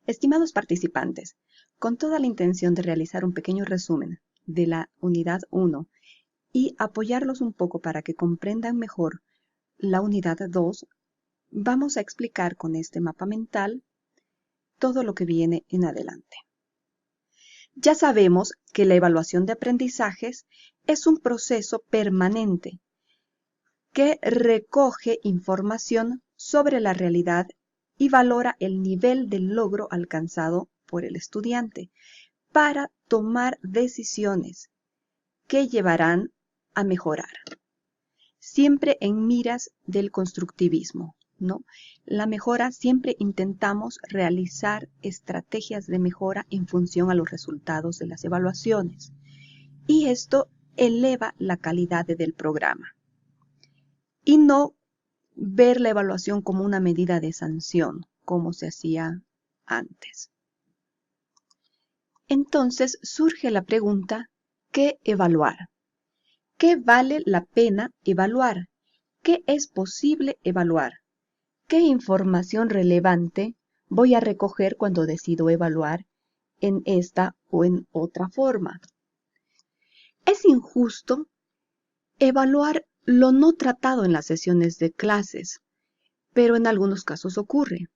Estimados participantes, con toda la intención de realizar un pequeño resumen de la unidad 1 y apoyarlos un poco para que comprendan mejor la unidad 2, vamos a explicar con este mapa mental todo lo que viene en adelante. Ya sabemos que la evaluación de aprendizajes es un proceso permanente que recoge información sobre la realidad y valora el nivel de logro alcanzado por el estudiante para tomar decisiones que llevarán a mejorar. Siempre en miras del constructivismo, ¿no? La mejora, siempre intentamos realizar estrategias de mejora en función a los resultados de las evaluaciones. Y esto eleva la calidad del programa. Y no ver la evaluación como una medida de sanción, como se hacía antes. Entonces surge la pregunta, ¿qué evaluar? ¿Qué vale la pena evaluar? ¿Qué es posible evaluar? ¿Qué información relevante voy a recoger cuando decido evaluar en esta o en otra forma? Es injusto evaluar lo no tratado en las sesiones de clases, pero en algunos casos ocurre,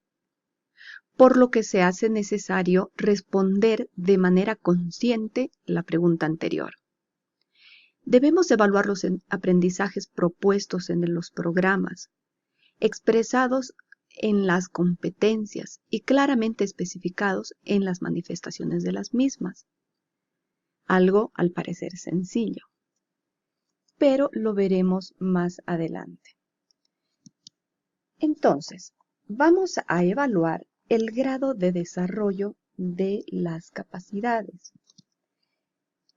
por lo que se hace necesario responder de manera consciente la pregunta anterior. Debemos evaluar los aprendizajes propuestos en los programas, expresados en las competencias y claramente especificados en las manifestaciones de las mismas. Algo al parecer sencillo, pero lo veremos más adelante. Entonces, vamos a evaluar el grado de desarrollo de las capacidades.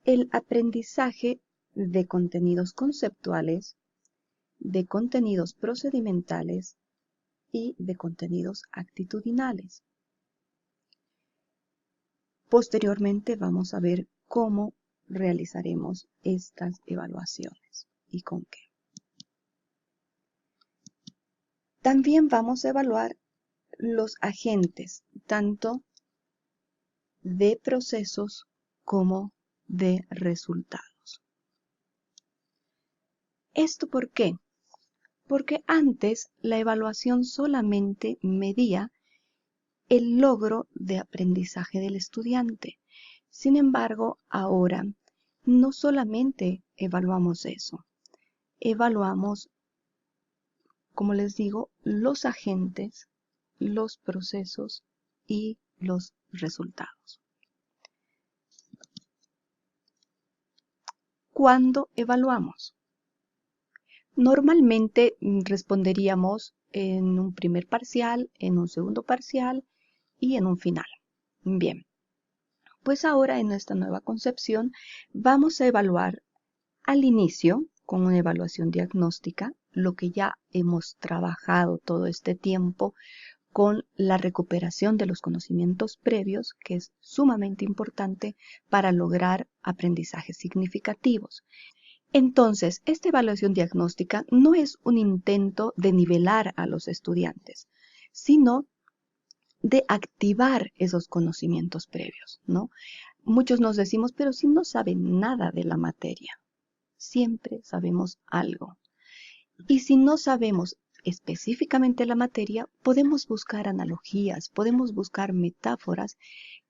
El aprendizaje de contenidos conceptuales, de contenidos procedimentales y de contenidos actitudinales. Posteriormente vamos a ver cómo realizaremos estas evaluaciones y con qué. También vamos a evaluar los agentes, tanto de procesos como de resultados. ¿Esto por qué? Porque antes la evaluación solamente medía el logro de aprendizaje del estudiante. Sin embargo, ahora no solamente evaluamos eso, evaluamos, como les digo, los agentes, los procesos y los resultados. ¿Cuándo evaluamos? Normalmente responderíamos en un primer parcial, en un segundo parcial y en un final. Bien, pues ahora en esta nueva concepción vamos a evaluar al inicio con una evaluación diagnóstica, lo que ya hemos trabajado todo este tiempo con la recuperación de los conocimientos previos, que es sumamente importante para lograr aprendizajes significativos. Entonces, esta evaluación diagnóstica no es un intento de nivelar a los estudiantes, sino de activar esos conocimientos previos, ¿no? Muchos nos decimos, pero si no saben nada de la materia, siempre sabemos algo. Y si no sabemos específicamente la materia, podemos buscar analogías, podemos buscar metáforas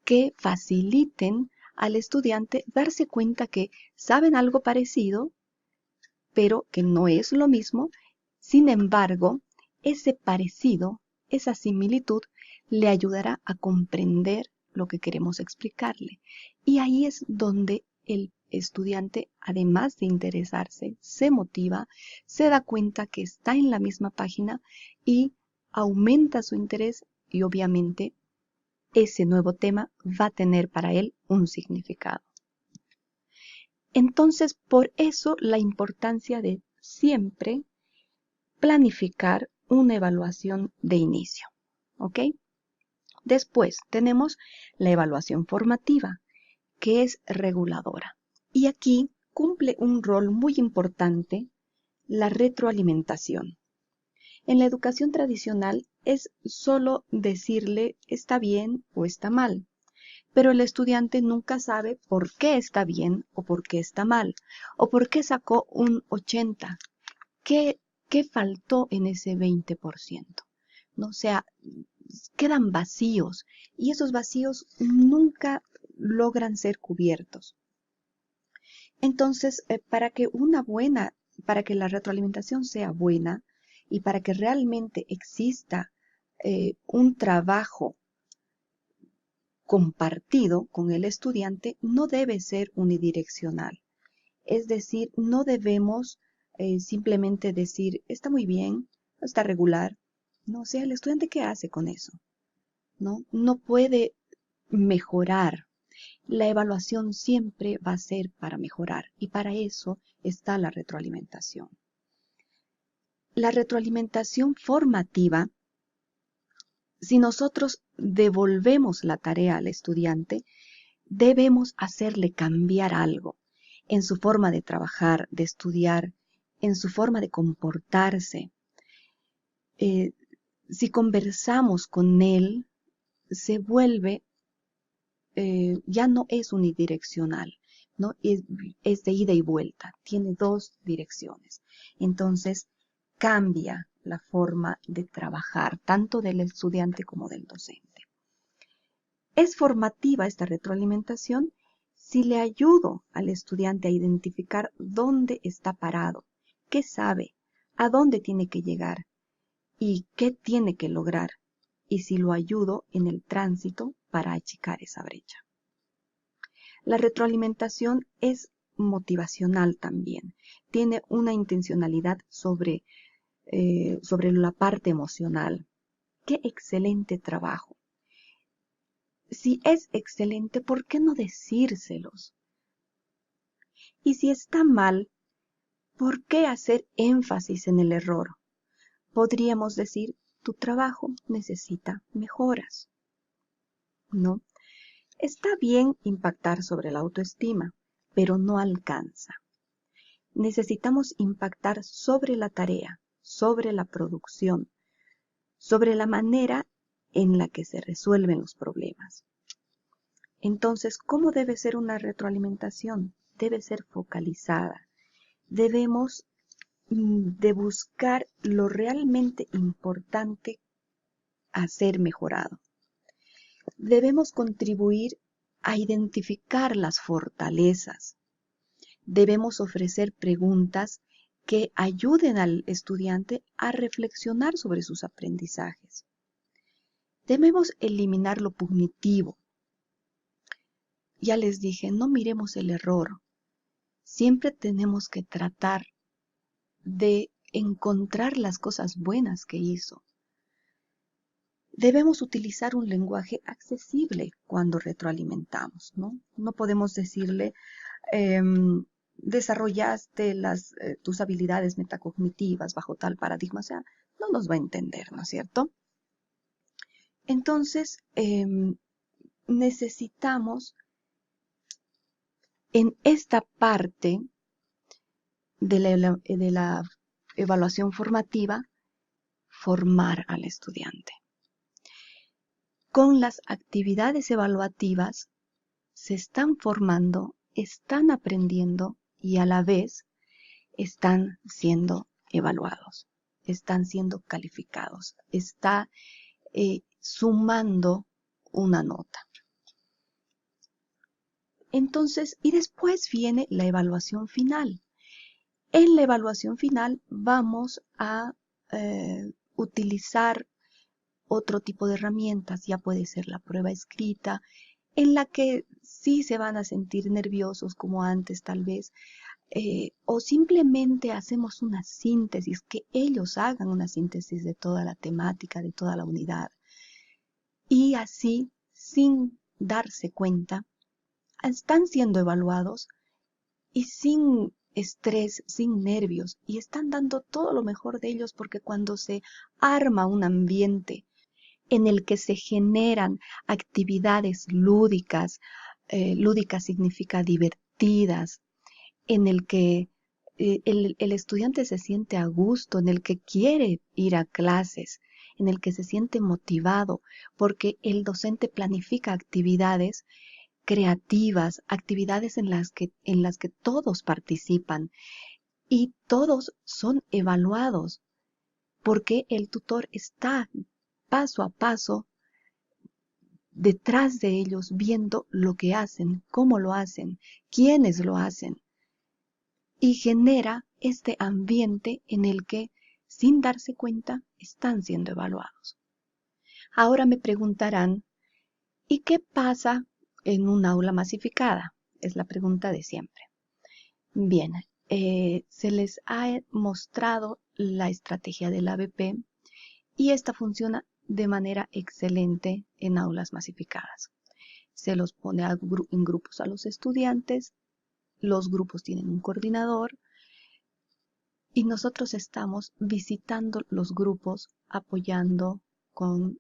que faciliten al estudiante darse cuenta que saben algo parecido, pero que no es lo mismo. Sin embargo, ese parecido, esa similitud, le ayudará a comprender lo que queremos explicarle. Y ahí es donde el estudiante, además de interesarse, se motiva, se da cuenta que está en la misma página y aumenta su interés y obviamente ese nuevo tema va a tener para él un significado. Entonces, por eso la importancia de siempre planificar una evaluación de inicio, ¿ok? Después tenemos la evaluación formativa, que es reguladora. Y aquí cumple un rol muy importante la retroalimentación. En la educación tradicional es solo decirle está bien o está mal, pero el estudiante nunca sabe por qué está bien o por qué está mal, o por qué sacó un 80, qué, qué faltó en ese 20%, ¿no? O sea, quedan vacíos y esos vacíos nunca logran ser cubiertos. Entonces, para que la retroalimentación sea buena y para que realmente exista un trabajo compartido con el estudiante, no debe ser unidireccional. Es decir, no debemos simplemente decir, está muy bien, está regular. No, o sea, el estudiante, ¿qué hace con eso? ¿No? No puede mejorar. La evaluación siempre va a ser para mejorar y para eso está la retroalimentación. La retroalimentación formativa, si nosotros devolvemos la tarea al estudiante, debemos hacerle cambiar algo en su forma de trabajar, de estudiar, en su forma de comportarse. Si conversamos con él, se vuelve ya no es unidireccional, ¿no? Es de ida y vuelta, tiene dos direcciones. Entonces, cambia la forma de trabajar, tanto del estudiante como del docente. Es formativa esta retroalimentación si le ayudo al estudiante a identificar dónde está parado, qué sabe, a dónde tiene que llegar y qué tiene que lograr, y si lo ayudo en el tránsito para achicar esa brecha. La retroalimentación es motivacional también. Tiene una intencionalidad sobre la parte emocional. ¡Qué excelente trabajo! Si es excelente, ¿por qué no decírselos? Y si está mal, ¿por qué hacer énfasis en el error? Podríamos decir, tu trabajo necesita mejoras, ¿no? Está bien impactar sobre la autoestima, pero no alcanza. Necesitamos impactar sobre la tarea, sobre la producción, sobre la manera en la que se resuelven los problemas. Entonces, ¿cómo debe ser una retroalimentación? Debe ser focalizada. Debemos de buscar lo realmente importante a ser mejorado. Debemos contribuir a identificar las fortalezas. Debemos ofrecer preguntas que ayuden al estudiante a reflexionar sobre sus aprendizajes. Debemos eliminar lo punitivo. Ya les dije, no miremos el error. Siempre tenemos que tratar de encontrar las cosas buenas que hizo. Debemos utilizar un lenguaje accesible cuando retroalimentamos, ¿no? No podemos decirle, desarrollaste tus habilidades metacognitivas bajo tal paradigma, o sea, no nos va a entender, ¿no es cierto? Entonces, necesitamos en esta parte de la evaluación formativa, formar al estudiante. Con las actividades evaluativas se están formando, están aprendiendo y a la vez están siendo evaluados, están siendo calificados, está sumando una nota. Entonces, y después viene la evaluación final. En la evaluación final vamos a utilizar otro tipo de herramientas, ya puede ser la prueba escrita, en la que sí se van a sentir nerviosos como antes tal vez, o simplemente hacemos una síntesis, que ellos hagan una síntesis de toda la temática, de toda la unidad. Y así, sin darse cuenta, están siendo evaluados y sin estrés, sin nervios, y están dando todo lo mejor de ellos, porque cuando se arma un ambiente en el que se generan actividades lúdicas, lúdicas significa divertidas, en el que el estudiante se siente a gusto, en el que quiere ir a clases, en el que se siente motivado, porque el docente planifica actividades creativas, actividades en las que todos participan y todos son evaluados, porque el tutor está paso a paso detrás de ellos viendo lo que hacen, cómo lo hacen, quiénes lo hacen, y genera este ambiente en el que, sin darse cuenta, están siendo evaluados. Ahora me preguntarán, ¿y qué pasa en un aula masificada? Es la pregunta de siempre. Bien, se les ha mostrado la estrategia del ABP y esta funciona de manera excelente en aulas masificadas. Se los pone en grupos a los estudiantes, los grupos tienen un coordinador y nosotros estamos visitando los grupos, apoyando con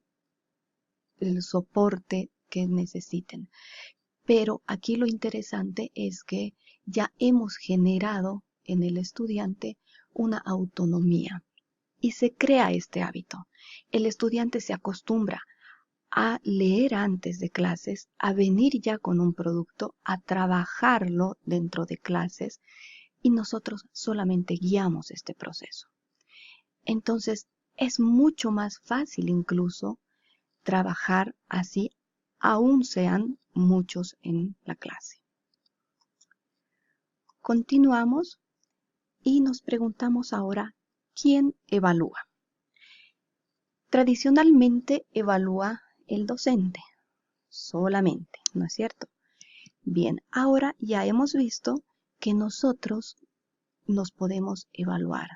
el soporte que necesiten. Pero aquí lo interesante es que ya hemos generado en el estudiante una autonomía y se crea este hábito. El estudiante se acostumbra a leer antes de clases, a venir ya con un producto, a trabajarlo dentro de clases y nosotros solamente guiamos este proceso. Entonces, es mucho más fácil incluso trabajar así, aún sean muchos en la clase. Continuamos y nos preguntamos ahora, ¿quién evalúa? Tradicionalmente evalúa el docente, solamente, ¿no es cierto? Bien, ahora ya hemos visto que nosotros nos podemos evaluar.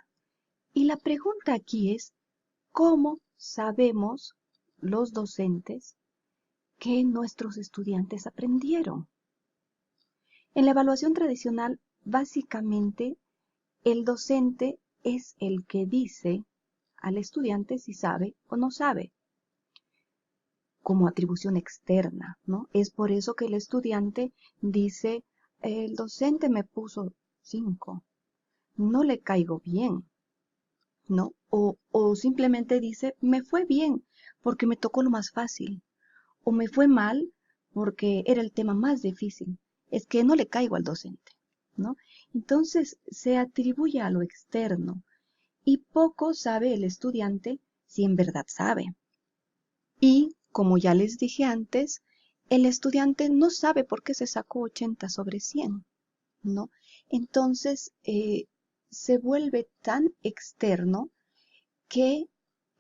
Y la pregunta aquí es, ¿cómo sabemos los docentes que nuestros estudiantes aprendieron? En la evaluación tradicional, básicamente, el docente es el que dice al estudiante si sabe o no sabe, como atribución externa, ¿no? Es por eso que el estudiante dice, el docente me puso 5, no le caigo bien, ¿no? O simplemente dice, me fue bien porque me tocó lo más fácil, o me fue mal porque era el tema más difícil. Es que no le caigo al docente, ¿no? Entonces se atribuye a lo externo y poco sabe el estudiante si en verdad sabe. Y, como ya les dije antes, el estudiante no sabe por qué se sacó 80 sobre 100, ¿no? Entonces, se vuelve tan externo que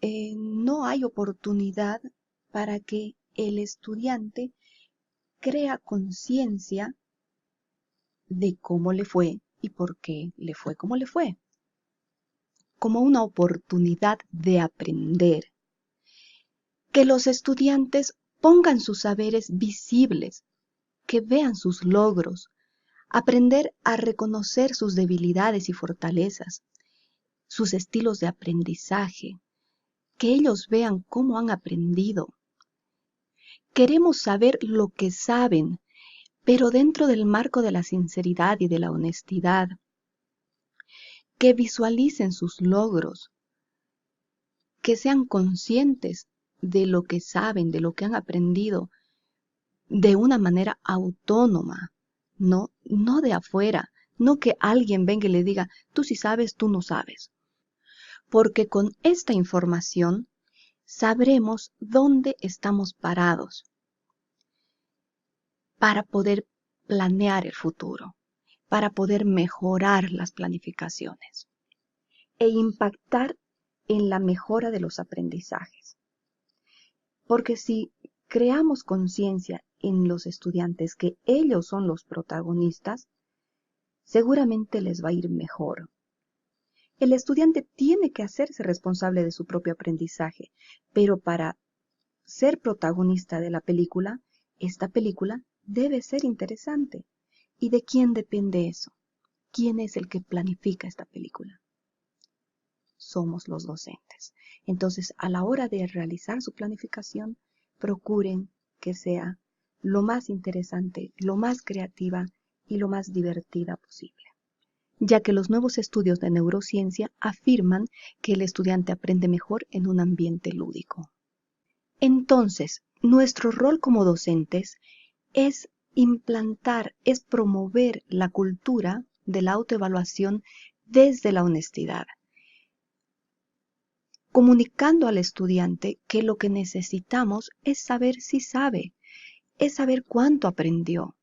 no hay oportunidad para que el estudiante crea conciencia de cómo le fue y por qué le fue como le fue, como una oportunidad de aprender. Que los estudiantes pongan sus saberes visibles, que vean sus logros, aprender a reconocer sus debilidades y fortalezas, sus estilos de aprendizaje, que ellos vean cómo han aprendido. Queremos saber lo que saben, pero dentro del marco de la sinceridad y de la honestidad. Que visualicen sus logros, que sean conscientes de lo que saben, de lo que han aprendido, de una manera autónoma, no de afuera, no que alguien venga y le diga, tú sí sabes, tú no sabes. Porque con esta información sabremos dónde estamos parados para poder planear el futuro, para poder mejorar las planificaciones e impactar en la mejora de los aprendizajes. Porque si creamos conciencia en los estudiantes que ellos son los protagonistas, seguramente les va a ir mejor. El estudiante tiene que hacerse responsable de su propio aprendizaje, pero para ser protagonista de la película, esta película debe ser interesante. ¿Y de quién depende eso? ¿Quién es el que planifica esta película? Somos los docentes. Entonces, a la hora de realizar su planificación, procuren que sea lo más interesante, lo más creativa y lo más divertida posible. ya que los nuevos estudios de neurociencia afirman que el estudiante aprende mejor en un ambiente lúdico. Entonces, nuestro rol como docentes es implantar, es promover la cultura de la autoevaluación desde la honestidad, comunicando al estudiante que lo que necesitamos es saber si sabe, es saber cuánto aprendió,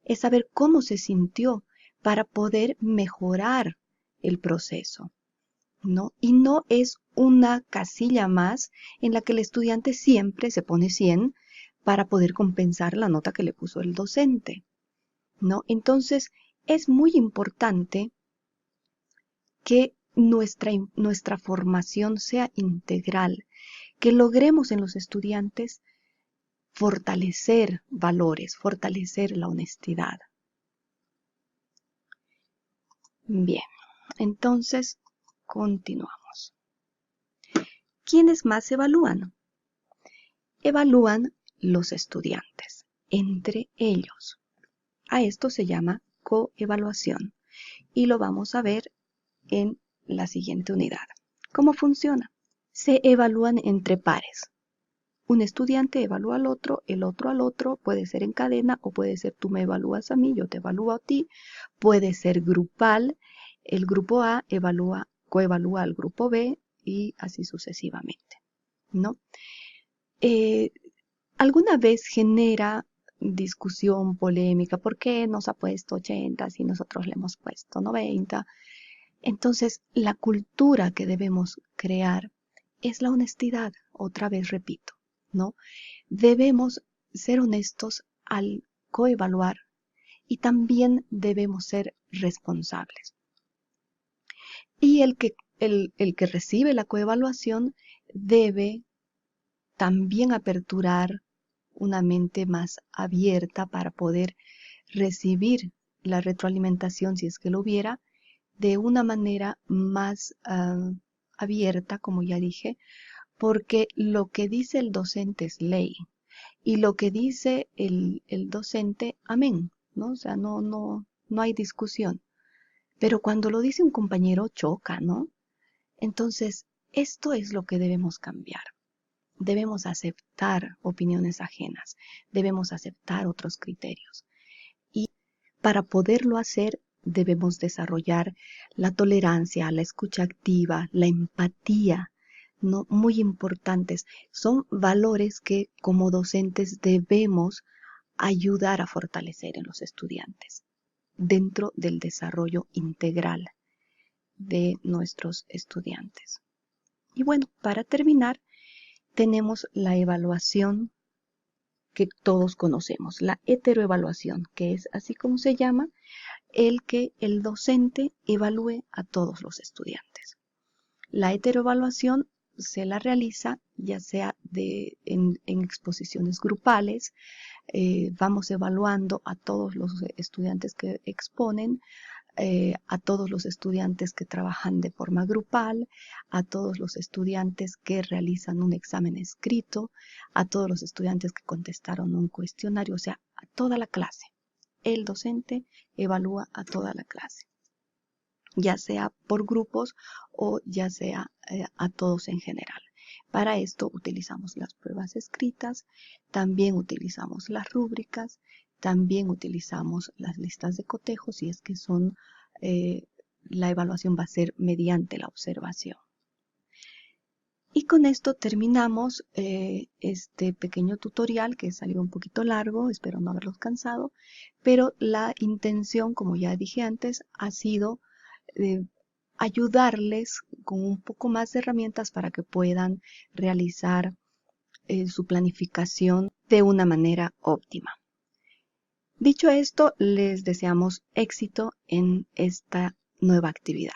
es saber cómo se sintió para poder mejorar el proceso, ¿no? Y no es una casilla más en la que el estudiante siempre se pone 100 para poder compensar la nota que le puso el docente, ¿no? Entonces, es muy importante que nuestra formación sea integral, que logremos en los estudiantes fortalecer valores, fortalecer la honestidad. Bien, entonces continuamos. ¿Quiénes más evalúan? Evalúan los estudiantes, entre ellos. A esto se llama coevaluación y lo vamos a ver en la siguiente unidad. ¿Cómo funciona? Se evalúan entre pares. Un estudiante evalúa al otro, el otro al otro, puede ser en cadena o puede ser tú me evalúas a mí, yo te evalúo a ti, puede ser grupal, el grupo A coevalúa al grupo B y así sucesivamente, ¿no? ¿Alguna vez genera discusión, polémica? ¿Por qué nos ha puesto 80 si nosotros le hemos puesto 90? Entonces, la cultura que debemos crear es la honestidad, otra vez repito, ¿no? Debemos ser honestos al coevaluar y también debemos ser responsables. Y el que recibe la coevaluación debe también aperturar una mente más abierta para poder recibir la retroalimentación, si es que lo hubiera, de una manera más abierta, como ya dije, porque lo que dice el docente es ley y lo que dice el docente, amén, ¿no? O sea, no hay discusión. Pero cuando lo dice un compañero choca, ¿no? Entonces, esto es lo que debemos cambiar. Debemos aceptar opiniones ajenas, debemos aceptar otros criterios. Y para poderlo hacer, debemos desarrollar la tolerancia, la escucha activa, la empatía, ¿no? Muy importantes. Son valores que como docentes debemos ayudar a fortalecer en los estudiantes dentro del desarrollo integral de nuestros estudiantes. Y bueno, para terminar, tenemos la evaluación que todos conocemos, la heteroevaluación, que es así como se llama, el que el docente evalúe a todos los estudiantes. La heteroevaluación se la realiza ya sea en exposiciones grupales, vamos evaluando a todos los estudiantes que exponen, a todos los estudiantes que trabajan de forma grupal, a todos los estudiantes que realizan un examen escrito, a todos los estudiantes que contestaron un cuestionario, o sea, a toda la clase. El docente evalúa a toda la clase, ya sea por grupos o ya sea a todos en general. Para esto utilizamos las pruebas escritas, también utilizamos las rúbricas, también utilizamos las listas de cotejo si es que son, la evaluación va a ser mediante la observación. Y con esto terminamos este pequeño tutorial que salió un poquito largo, espero no haberlos cansado, pero la intención, como ya dije antes, ha sido ayudarles con un poco más de herramientas para que puedan realizar su planificación de una manera óptima. Dicho esto, les deseamos éxito en esta nueva actividad.